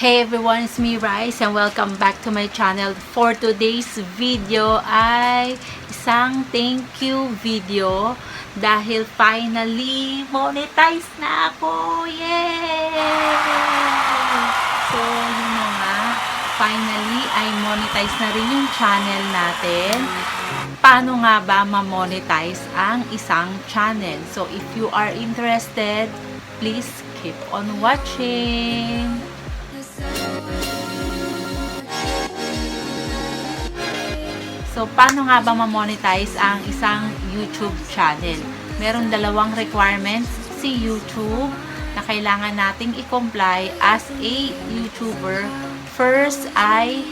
Hey everyone, it's me Rice and welcome back to my channel. For today's video ay isang thank you video dahil finally monetize na ako. Yay! So yun na nga, finally ay monetize na rin yung channel natin. Paano nga ba ma-monetize ang isang channel? So if you are interested, please keep on watching. So, paano nga ba ma-monetize ang isang YouTube channel? Meron dalawang requirements si YouTube na kailangan nating i-comply as a YouTuber. First ay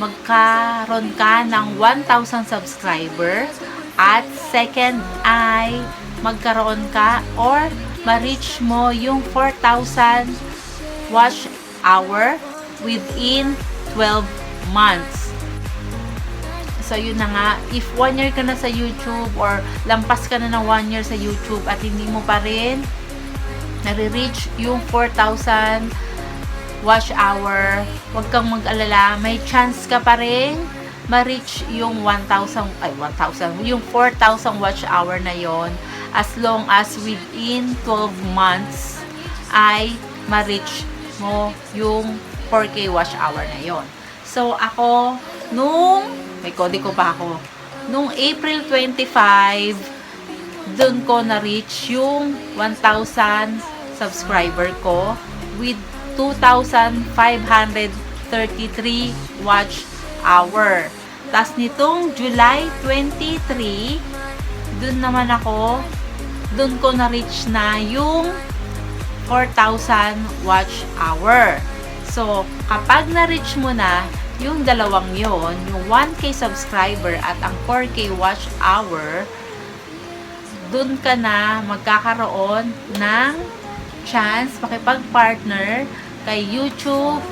magkaroon ka ng 1,000 subscriber at second ay magkaroon ka or ma-reach mo yung 4,000 watch hour within 12 months. So, yun na nga. If 1 year ka na sa YouTube or lampas ka na ng 1 year sa YouTube at hindi mo pa rin nare-reach yung 4,000 watch hour, huwag kang mag-alala. May chance ka pa rin ma-reach yung 1,000, yung 4,000 watch hour na yon as long as within 12 months ay ma-reach mo yung 4K watch hour na yon. So, ako, may kode ko pa ako. Nung April 25, dun ko na-reach yung 1,000 subscriber ko with 2,533 watch hour. Tas nitong July 23, dun ko na-reach na yung 4,000 watch hour. So, kapag na-reach mo na yung dalawang yon, yung 1K subscriber at ang 4K watch hour, dun ka na magkakaroon ng chance makipag-partner kay YouTube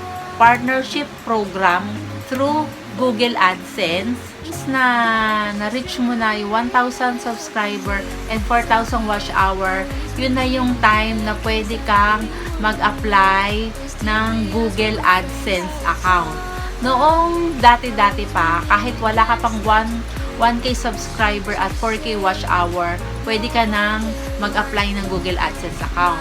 Partnership Program through Google AdSense. Na-reach mo na yung 1,000 subscriber and 4,000 watch hour, yun na yung time na pwede kang mag-apply ng Google AdSense account. Noong dati-dati pa, kahit wala ka pang 1K subscriber at 4K watch hour, pwede ka nang mag-apply ng Google AdSense account.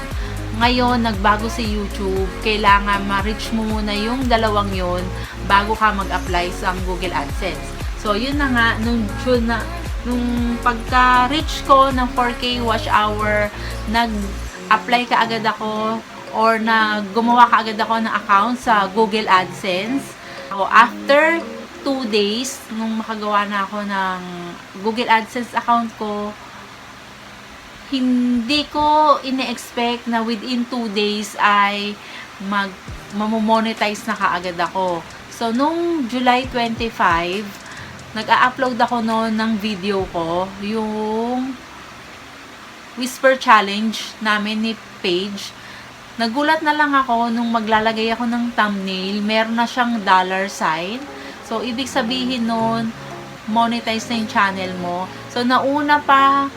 Ngayon, nagbago si YouTube, kailangan ma-reach mo muna yung dalawang yun bago ka mag-apply sa Google AdSense. So, yun na nga, nung pagka-reach ko ng 4K watch hour, nag-apply ka agad ako or gumawa ka agad ako ng account sa Google AdSense. So, after 2 days, nung makagawa na ako ng Google AdSense account ko, hindi ko ine-expect na within 2 days ay mamomonetize na kaagad ako. So, nung July 25, nag-a-upload ako noon ng video ko, yung Whisper Challenge namin ni Paige. Nagulat na lang ako nung maglalagay ako ng thumbnail, meron na siyang $sign. So, ibig sabihin nun, monetize na yung channel mo. So, nauna pang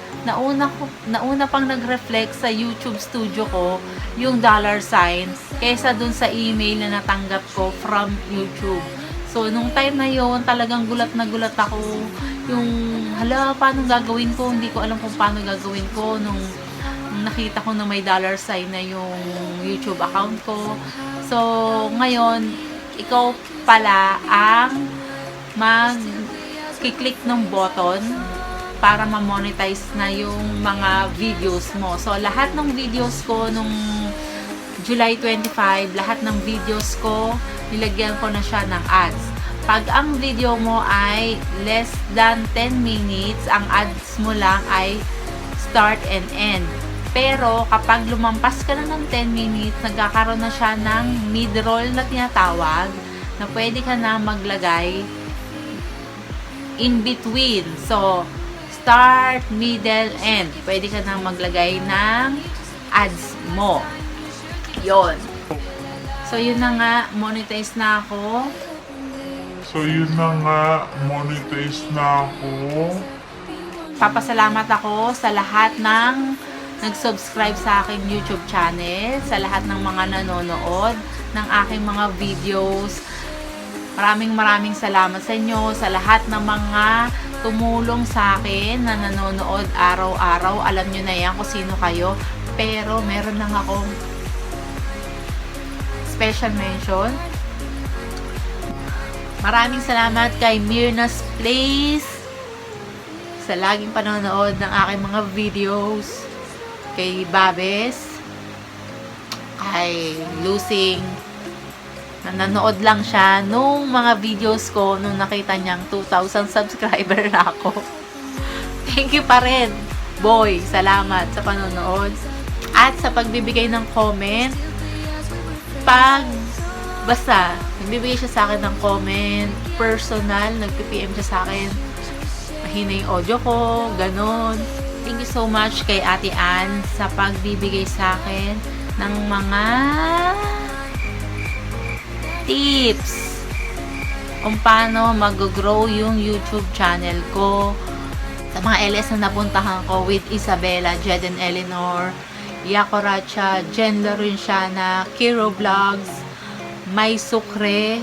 nag-reflect sa YouTube studio ko yung $sign kaysa dun sa email na natanggap ko from YouTube. So, nung time na yon talagang gulat na gulat ako. Yung, paano gagawin ko? Hindi ko alam kung paano gagawin ko nung nakita ko na may $sign na yung YouTube account ko. So, ngayon, ikaw pala ang mag-click ng button para ma-monetize na yung mga videos mo. So, lahat ng videos ko nung July 25, lahat ng videos ko, nilagyan ko na siya ng ads. Pag ang video mo ay less than 10 minutes, ang ads mo lang ay start and end. Pero, kapag lumampas ka na ng 10 minutes, nagkakaroon na siya ng mid-roll na tinatawag na pwede ka na maglagay in between. So, start, middle, end. Pwede ka na maglagay ng ads mo. Yon. So, yun na nga. Monetize na ako. Papasalamat ako sa lahat ng nag-subscribe sa aking YouTube channel, sa lahat ng mga nanonood ng aking mga videos. Maraming salamat sa inyo, sa lahat ng mga tumulong sa akin na nanonood araw-araw. Alam nyo na yan kung sino kayo. Pero meron lang akong special mention. Maraming salamat kay Mirna's Place sa laging panonood ng aking mga videos. Kay Babes, kay Lusing, nanonood lang siya nung mga videos ko nung nakita niyang 2,000 subscriber na ako. Thank you pa rin, boy. Salamat sa panonood at sa pagbibigay ng comment. Basta, nagbibigay siya sa akin ng comment, personal, nagpi-PM siya sa akin. Mahina yung audio ko, ganon. Thank you so much kay Ate Ann sa pagbibigay sa akin ng mga tips kung paano mag-grow yung YouTube channel ko. Sa mga LS na napuntahan ko with Isabella, Jed and Eleanor, Yakoracha, Jen Lorinciana, Kiro Vlogs, May Sukre.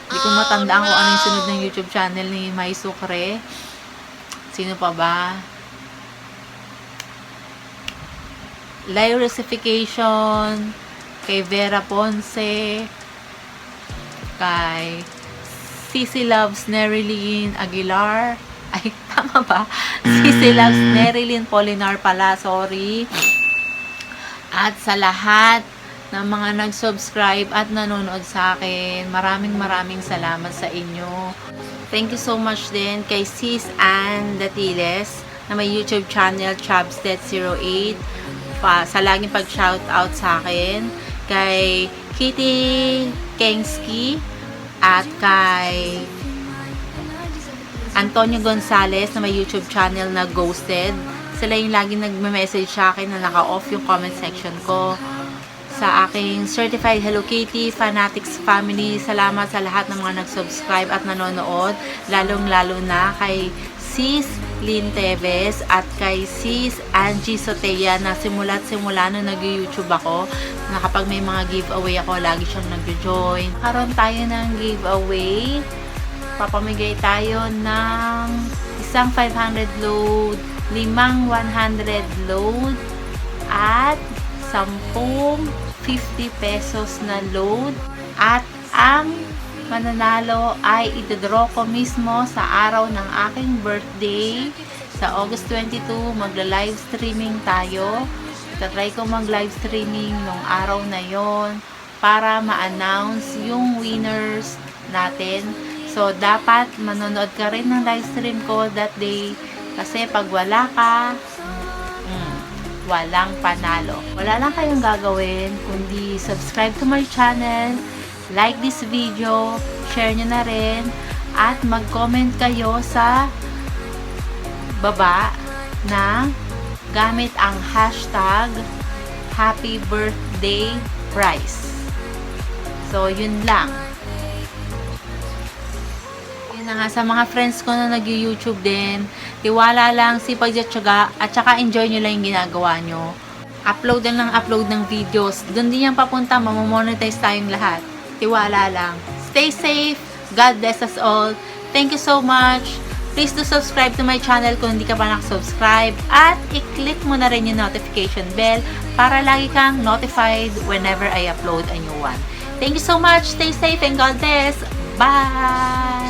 Hindi ko matandaan kung ano yung sunod ng YouTube channel ni May Sukre. Sino pa ba? Lyricification, kay Vera Ponce, kay Sissy Loves Nerilyn Aguilar. Ay, tama ba? Sissy Loves Nerilyn Polinar pala, sorry. At sa lahat ng mga nag-subscribe at nanonood sa akin, maraming salamat sa inyo. Thank you so much din kay Sis Ann Datiles na may YouTube channel, Chabstet08, sa laging pag-shoutout sa akin. Kay Kitty Kengski at kay Antonio Gonzalez na may YouTube channel na Ghosted. Sila yung laging nagme-message sa akin na naka-off yung comment section ko. Sa aking Certified Hello Kitty Fanatics Family, salamat sa lahat ng mga nag-subscribe at nanonood, lalong-lalo na kay Sis Lynn Teves at kay Sis Angie Soteya na simula nung nag-YouTube ako, na kapag may mga giveaway ako, lagi siyang nag-join. Karoon tayo ng giveaway. Papamigay tayo ng isang 500 load, 5 100 load, at 10 50 pesos na load. At ang mananalo ay itidraw ko mismo sa araw ng aking birthday sa August 22. Magla-live streaming tayo. Tatry ko mag-live streaming nung araw na yon para ma-announce yung winners natin. So, dapat manonood ka rin ng live stream ko that day kasi pag wala ka, walang panalo. Wala lang kayong gagawin kundi subscribe to my channel, like this video, share nyo na rin, at mag-comment kayo sa baba na gamit ang hashtag Happy Birthday Prize. So, yun lang. Yun na nga, sa mga friends ko na nag-YouTube din, tiwala lang, sipag at saka enjoy nyo lang yung ginagawa nyo. Upload ng videos. Doon din yan papunta, mamamonetize tayong lahat. Tiwala lang. Stay safe. God bless us all. Thank you so much. Please do subscribe to my channel kung hindi ka pa nakasubscribe. At i-click mo na rin yung notification bell para lagi kang notified whenever I upload a new one. Thank you so much. Stay safe and God bless. Bye!